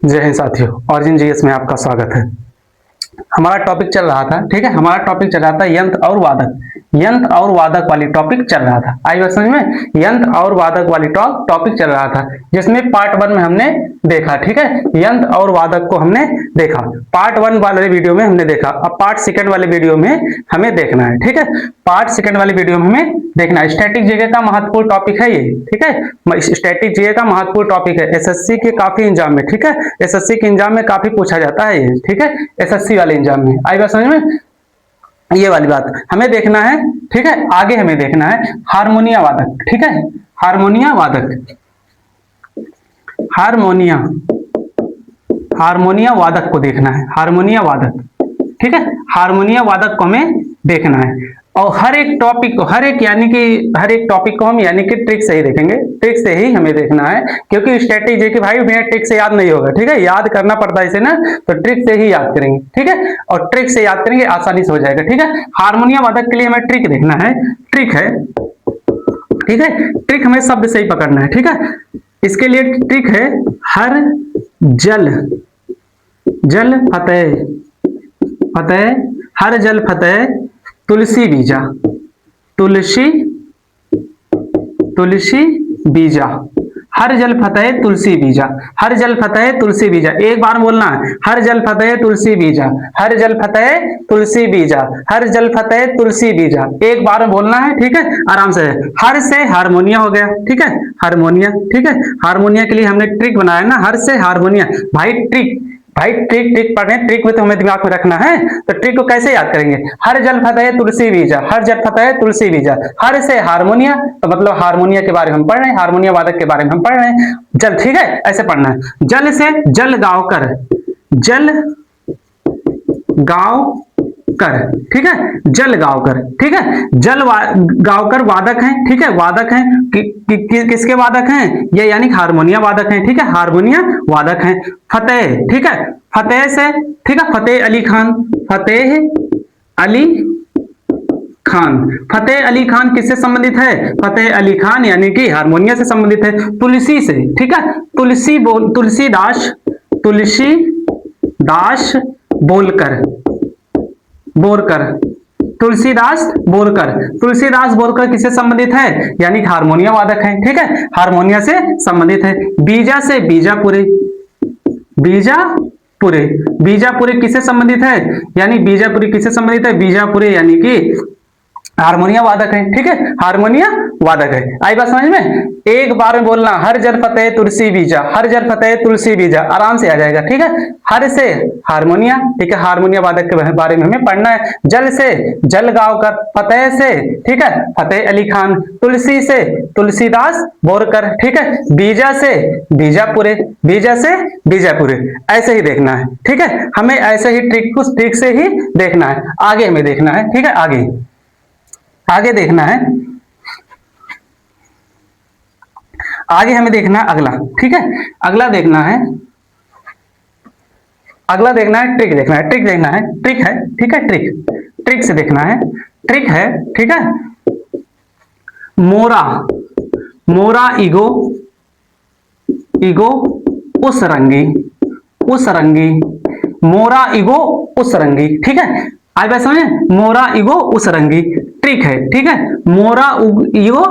जय हिंद साथियों, origin GS में आपका स्वागत है। हमारा टॉपिक चल रहा था, ठीक है, हमारा टॉपिक चल रहा था यंत्र और वादक। यंत्र और वादक वाली टॉपिक चल रहा था। आई बात समझ में? यंत्र और वादक वाली टॉपिक चल रहा था, जिसमें पार्ट 1 में हमने देखा, ठीक है, यंत्र और वादक को हमने देखा। पार्ट 1 वाले वीडियो में हमने देखा। अब पार्ट 2 वाले वीडियो में हमें देखना है, ठीक है। पार्ट 2 वाले वीडियो में हमें देखना है। स्टैटिक जीके का महत्वपूर्ण टॉपिक है ये, ठीक है। स्टैटिक जीके का महत्वपूर्ण टॉपिक है, एसएससी के काफी एग्जाम में, ठीक है, एसएससी के एग्जाम में काफी पूछा जाता है ये, ठीक है, एसएससी वाले एग्जाम में। आई बात समझ में? ये वाली बात हमें देखना है, ठीक है। आगे हमें देखना है हारमोनिया वादक, ठीक है, हारमोनिया वादक, हारमोनिया, हारमोनिया वादक को देखना है, हारमोनिया वादक, ठीक है, हारमोनिया वादक को हमें देखना है। और हर एक टॉपिक को, हर एक टॉपिक को हम यानी कि ट्रिक से ही देखेंगे, ट्रिक से ही हमें देखना है, क्योंकि स्टैटिक जीके भाई बिना ट्रिक से याद नहीं होगा, ठीक है, याद करना पड़ता है इसे ना, तो ट्रिक से ही याद करेंगे, ठीक है, और ट्रिक से याद करेंगे आसानी से हो जाएगा, ठीक है। हारमोनिया वादक के लिए हमें ट्रिक देखना है, ट्रिक है, ठीक है, ट्रिक हमें शब्द से ही पकड़ना है, ठीक है। इसके लिए ट्रिक है हर जल, जल फतेह, फतेह, हर जल फतेह तुलसी बीजा, तुलसी, तुलसी बीजा, हर जल फतेह तुलसी बीजा, हर जल फतेह तुलसी बीजा। एक बार बोलना है, हर जल फतेह तुलसी बीजा, हर जल फतेह तुलसी बीजा, हर जल फतेह तुलसी बीजा। एक बार में बोलना है, ठीक है, आराम से। हर से हारमोनिया हो गया, ठीक है, हारमोनिया, ठीक है, हारमोनिया के लिए हमने ट्रिक बनाया ना, हर से हारमोनिया। भाई ट्रिक, भाई ट्रिक, ट्रिक पढ़े, ट्रिक में तो हमें दिमाग में रखना है, तो ट्रिक को कैसे याद करेंगे? हर जल फतेह तुलसी बीजा, हर जल फतेह तुलसी बीजा, हर से हारमोनिया, तो मतलब हारमोनिया के बारे में हम पढ़ रहे हैं, हारमोनिया वादक के बारे में हम पढ़ रहे हैं। जल, ठीक है, ऐसे पढ़ना है। जल से जल गाँव कर, जल गाँव कर, ठीक है, जल गाँव कर, ठीक है, जल गाँव कर वादक हैं, ठीक है, वादक हैं, किसके वादक हैं? ये यानी हारमोनिया वादक हैं, ठीक है, हारमोनिया वादक हैं। फतेह, ठीक है, फतेह से, ठीक है, फतेह अली खान, फतेह अली खान, फतेह अली खान किससे संबंधित है? फतेह अली खान यानी कि हारमोनिया से संबंधित है। तुलसी से, ठीक है, तुलसी बोल, तुलसीदास, तुलसीदास बोलकर, बोरकर, तुलसीदास बोरकर, तुलसीदास बोरकर किससे संबंधित है? यानी हारमोनिया वादक है, ठीक है, हारमोनिया से संबंधित है। बीजा से बीजापुरी, बीजापुरी, बीजापुरी किससे संबंधित है? यानी बीजापुरी किससे संबंधित है? बीजापुरी यानी कि हारमोनिया वादक है, ठीक है, हारमोनिया वादक है। आई बात समझ में? एक बार में बोलना, हर जल फतेह तुलसी बीजा, हर जल फतेह तुलसी बीजा, आराम से आ जाएगा, ठीक है। हर से हारमोनिया, ठीक है, हारमोनिया वादक के बारे में हमें पढ़ना है। जल से जल गाँव कर, फतेह से, ठीक है, फतेह अली खान, तुलसी से तुलसीदास बोरकर, ठीक है, बीजा से बीजापुरे, बीजा से बीजापुरे, ऐसे ही देखना है, ठीक है, हमें ऐसे ही ट्रिक को ट्रिक से ही देखना है। आगे हमें देखना है, ठीक है, आगे आगे देखना है, आगे हमें देखना है अगला, ठीक है, अगला देखना है, अगला देखना है, ट्रिक देखना है, ट्रिक देखना है, ट्रिक है, ठीक है, ट्रिक, ट्रिक से देखना है, ट्रिक है, ठीक है। मोरा, मोरा ईगो, ईगो उस रंगी, उस रंगी, मोरा ईगो उस रंगी, ठीक है। आई बात समझे? मोरा ईगो उस रंगी, ट्रिक है, ठीक है, मोरा ईगो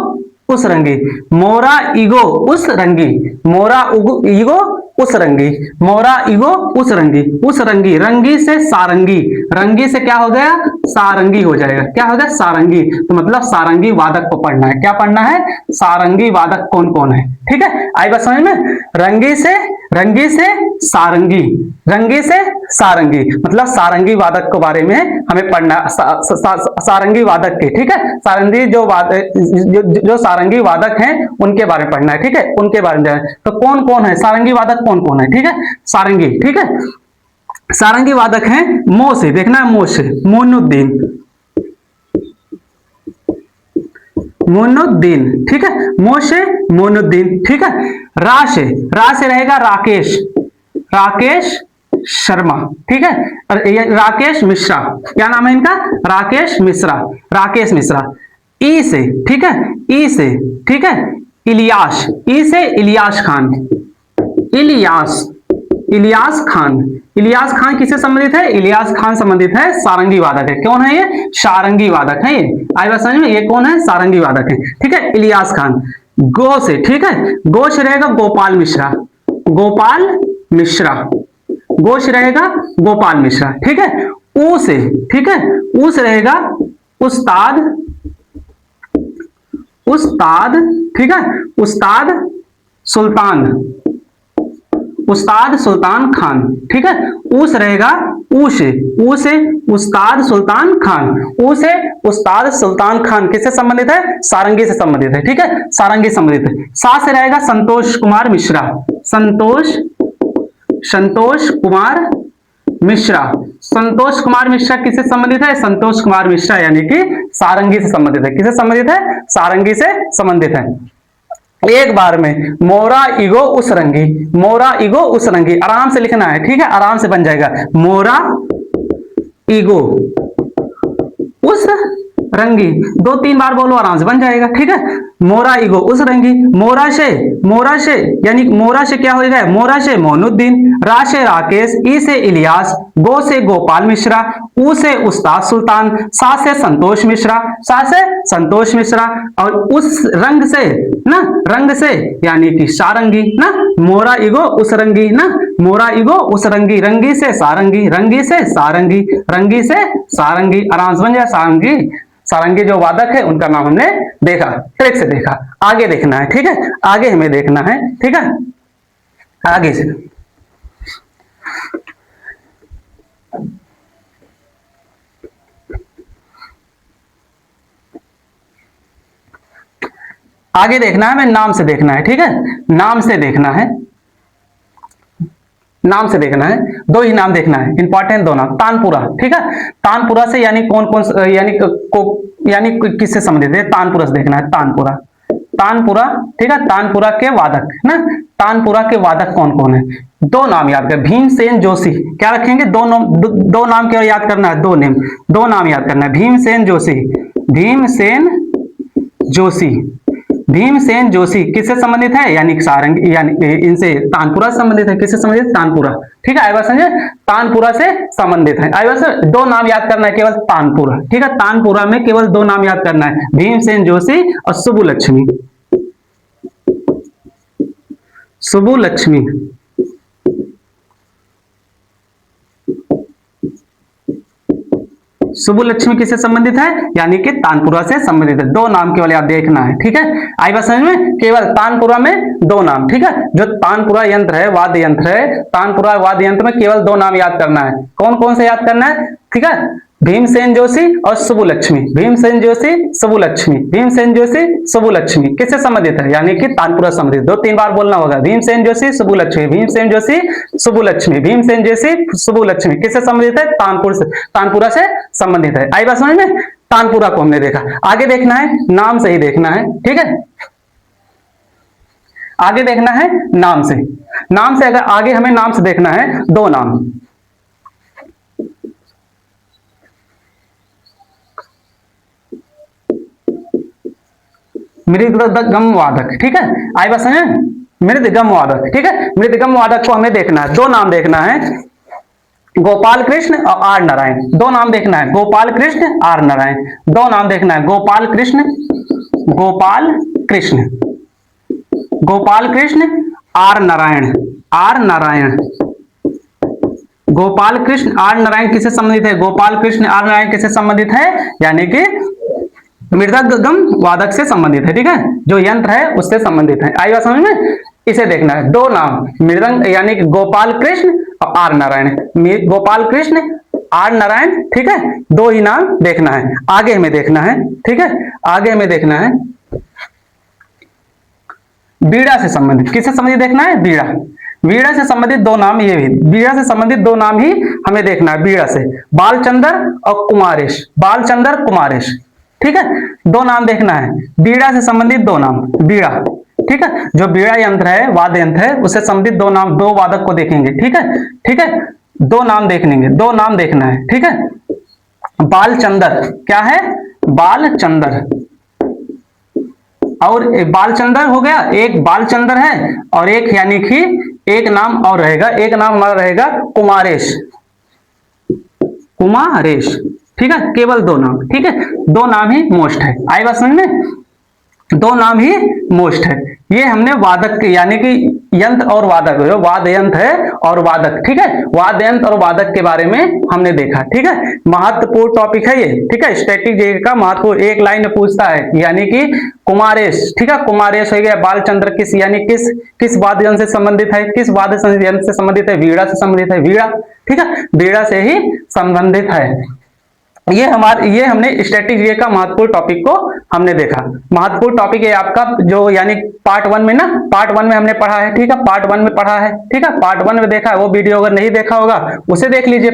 उस रंगी, मोरा ईगो उस रंगी, मोरा ईगो उस रंगी, मोरा ईगो उस रंगी, उस रंगी, रंगी से सारंगी, रंगी से क्या हो गया? सारंगी हो जाएगा, क्या हो गया? सारंगी। तो मतलब सारंगी वादक को पढ़ना है, क्या पढ़ना है? सारंगी वादक कौन कौन है, ठीक है। आई बात समझ में? रंगी से सारंगी, रंगी से सारंगी, मतलब सारंगी वादक के बारे में हमें पढ़ना, सारंगी वादक के, ठीक है, सारंगी जो सारंगी वादक हैं उनके बारे में पढ़ना है, ठीक है, उनके बारे में। तो कौन कौन है सारंगी वादक, कौन कौन है, ठीक है, सारंगी, ठीक है, सारंगी वादक हैं। मो से देखना है, मो से मोइनुद्दीन, मोइनुद्दीन, ठीक है, मो से मोइनुद्दीन, ठीक है। रा से रहेगा राकेश, राकेश शर्मा, ठीक है, राकेश मिश्रा, क्या नाम है इनका? राकेश मिश्रा, राकेश मिश्रा। ई से, ठीक है, ई से, ठीक है, इलियास, ई से इलियास खान, इलियास, इलियास खान। इलियास खान किससे संबंधित है? इलियास खान संबंधित है सारंगी वादक है। कौन है ये? सारंगी वादक है ये। आई बात समझ में? ये कौन है? सारंगी वादक है। ठीक है, इलियास खान। गो से, ठीक है, गो से रहेगा गोपाल मिश्रा। गोपाल मिश्रा, गो से रहेगा गोपाल मिश्रा। ठीक है, ऊ से, ठीक है, ऊ से रहेगा उस्ताद, उस्ताद, ठीक है, उस्ताद सुल्तान, उस्ताद सुल्तान खान। ठीक है, ऊ से रहेगा ऊ से, ऊ से उस्ताद सुल्तान खान, ऊ से उस्ताद सुल्तान खान किससे संबंधित है? सारंगी से संबंधित है। ठीक है, सारंगी संबंधित है। सा से रहेगा संतोष कुमार मिश्रा, संतोष, संतोष कुमार मिश्रा। संतोष कुमार मिश्रा किससे संबंधित है? संतोष कुमार मिश्रा यानी कि सारंगी से संबंधित है। किससे संबंधित है? सारंगी से संबंधित है। एक बार में मोरा इगो उसरंगी, मोरा इगो उसरंगी आराम से लिखना है। ठीक है, आराम से बन जाएगा। मोरा इगो उस रंगी, 2-3 बार बोलो आराम से बन जाएगा। ठीक है, मोरा इगो उस रंगी। मोरा से, मोरा से यानी मोरा से क्या हो गया? मोरा से मोइनुद्दीन, रा से राकेश, ई से इलियास, गो से गोपाल मिश्रा, ऊ से उस्ताद सुल्तान, सा से संतोष मिश्रा, सा से संतोष मिश्रा, और उस रंग से ना, रंग से यानी कि सारंगी ना, मोरा इगो उस रंगी ना, मोरा इगो उस रंगी, रंगी से सारंगी, रंगी से सारंगी, रंगी से सारंगी आराम से बन जाए सारंगी। सारंगी जो वादक है उनका नाम हमने देखा, ट्रिक से देखा। आगे देखना है। ठीक है, आगे हमें देखना है। ठीक है, आगे से आगे देखना है हमें, नाम से देखना है। ठीक है, नाम से देखना है, नाम से देखना है। 2 ही नाम देखना है, इंपॉर्टेंट 2 नाम। तानपुरा, ठीक है, तानपुरा से यानी कौन कौन यानी किससे संबंधित है? तानपुरा से देखना है। तानपुरा, तानपुरा, ठीक है, तानपुरा के वादक ना, तानपुरा के वादक कौन कौन है? 2 नाम याद कर, भीमसेन जोशी। क्या रखेंगे? 2 नाम केवल याद करना है। 2 नाम याद करना है। भीमसेन जोशी, भीमसेन जोशी, भीमसेन जोशी किससे संबंधित है? यानी सारंगी, यानी इनसे तानपुरा से संबंधित है। किससे संबंधित? तानपुरा। ठीक है, आई बात समझे? तानपुरा से संबंधित है। आई बात, 2 नाम याद करना है केवल, तानपुरा। ठीक है, तानपुरा में केवल 2 नाम याद करना है, भीमसेन जोशी और सुबुलक्ष्मी, सुबुलक्ष्मी। सुबुलक्ष्मी किससे संबंधित है? यानी कि तानपुरा से संबंधित है। 2 नाम केवल याद देखना है। ठीक है, आई बात समझ में? केवल तानपुरा में 2 नाम। ठीक है, जो तानपुरा यंत्र है, वाद्य यंत्र है, तानपुरा वाद्य यंत्र में केवल 2 नाम याद करना है। कौन कौन से याद करना है? ठीक है, भीमसेन जोशी और सुबुलक्ष्मी, भीमसेन जोशी, सुबुलक्ष्मी, भीमसेन जोशी, सुबुलक्ष्मी किससे संबंधित है? यानी कि तानपुरा से संबंधित। 2-3 बार बोलना होगा। भीमसेन जोशी, सुबुलक्ष्मी, भीमसेन जोशी, सुबुलक्ष्मी, भीमसेन जोशी, सुबुलक्ष्मी किससे संबंधित है? तानपुरा से संबंधित है। आई बात समझ में? तानपुरा को हमने देखा। आगे देखना है, नाम से ही देखना है। ठीक है, आगे देखना है नाम से। नाम से अगर आगे हमें नाम से देखना है 2 नाम, मृदगम वादक। ठीक है, आई बात समझे? मृदगम वादक। ठीक है, मृदगम वादक को हमें देखना है। 2 नाम देखना है, गोपाल कृष्ण और आर नारायण। 2 नाम देखना है, गोपाल कृष्ण, आर नारायण। 2 नाम देखना है, Gopal Krishna, Gopal Krishna, Gopal Krishna, R Narayan, R Narayan. Gopal Krishna R Narayan किससे संबंधित है? गोपाल कृष्ण आर नारायण किससे संबंधित है? यानी कि मृदंगम वादक से संबंधित है। ठीक है, जो यंत्र है उससे संबंधित है। आई बात समझ में? इसे देखना है। 2 नाम, मृदंग यानी कि गोपाल कृष्ण और आर नारायण, गोपाल कृष्ण, आर नारायण। ठीक है, 2 ही नाम देखना है। आगे हमें देखना है। ठीक है, आगे हमें देखना है बीड़ा से संबंधित। किससे संबंधित देखना है? बीड़ा, बीड़ा से संबंधित 2 नाम, ये भी बीड़ा से संबंधित 2 नाम ही हमें देखना है। बीड़ा से बालचंद्र और कुमारेश, बालचंद्र कुमारेश। ठीक है, 2 नाम देखना है, बीड़ा से संबंधित 2 नाम। बीड़ा, ठीक है, जो बीड़ा यंत्र है, वाद्य यंत्र है, उससे संबंधित 2 नाम, 2 वादक को देखेंगे। ठीक है, ठीक है, 2 नाम देखेंगे, 2 नाम देखना है। ठीक है, बालचंद्र, क्या है? बालचंद्र, और बालचंद्र हो गया, एक बालचंद्र है और एक यानी कि एक नाम और रहेगा, एक नाम हमारा रहेगा कुमारेश, कुमारेश, ठीक है, केवल दो नाम, ठीक है, दो नाम ही मोस्ट है। आई बात समझ में, दो नाम ही मोस्ट है। ये हमने वादक के यानी कि यंत्र और वादक, जो वाद्य यंत्र है और वादक, ठीक है, वाद्य यंत्र और वादक के बारे में हमने देखा, ठीक है। महत्वपूर्ण टॉपिक है ये, ठीक है, स्टैटिक जीके का महत्वपूर्ण, एक लाइन में पूछता है यानी कि कुमारेश, ठीक है, कुमारेश हो गया, बालचंद्र किस यानी किस वाद्य यंत्र से संबंधित है, किस वाद्य यंत्र से संबंधित है, वीणा से संबंधित है, वीणा, ठीक है, वीणा से ही संबंधित है। ये हमने स्टैटिक जीके का महत्वपूर्ण टॉपिक को हमने देखा। महत्वपूर्ण टॉपिक है आपका जो यानी पार्ट 1 में ना, पार्ट 1 में हमने पढ़ा है, ठीक है, पार्ट 1 में पढ़ा है, ठीक है, पार्ट 1 में देखा है। वो वीडियो अगर नहीं देखा होगा उसे देख लीजिए,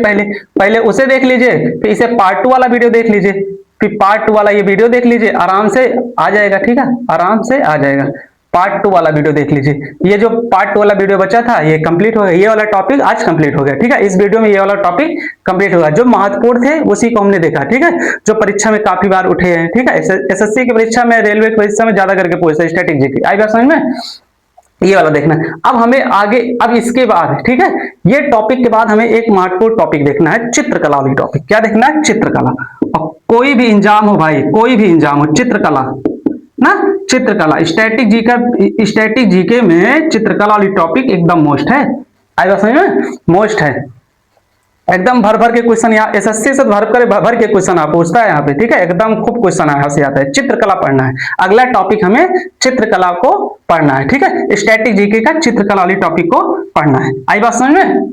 पहले उसे देख लीजिए, फिर इसे पार्ट 2 वाला वीडियो देख लीजिए, फिर पार्ट 2 वाला ये वीडियो देख लीजिए, आराम से आ जाएगा, ठीक है, आराम से आ जाएगा। पार्ट 2 वाला वीडियो देख लीजिए। ये जो पार्ट 2 वाला वीडियो बचा था ये कंप्लीट हो गया, ये वाला टॉपिक आज कंप्लीट हो गया, ठीक है। इस वीडियो में ये वाला टॉपिक कंप्लीट होगा, जो महत्वपूर्ण थे उसी को हमने देखा, ठीक है, जो परीक्षा में काफी बार उठे हैं, ठीक है, एसएससी की परीक्षा में, रेलवे की परीक्षा में ज्यादा करके पूछते हैं स्टैटिक जीके। आई बात समझ में, ये वाला देखना है। अब हमें आगे, अब इसके बाद, ठीक है, ये टॉपिक के बाद हमें एक महत्वपूर्ण टॉपिक देखना है, चित्रकला वाली टॉपिक। क्या देखना है? चित्रकला। और कोई भी एग्जाम हो भाई, कोई भी एग्जाम हो, चित्रकला ना, चित्रकला स्टैटिक जीके में चित्रकला वाली टॉपिक एकदम मोस्ट है। आई बात समझ में, मोस्ट है एकदम। भर भर के क्वेश्चन यहाँ एसएससी से भर के क्वेश्चन आप पूछता है यहाँ पे, ठीक है, एकदम खूब क्वेश्चन यहाँ से आता है। चित्रकला पढ़ना है, अगला टॉपिक हमें चित्रकला को पढ़ना है, ठीक है, स्टैटिक जीके का चित्रकला वाली टॉपिक को पढ़ना है। आई बात समझ में,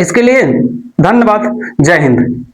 इसके लिए धन्यवाद, जय हिंद।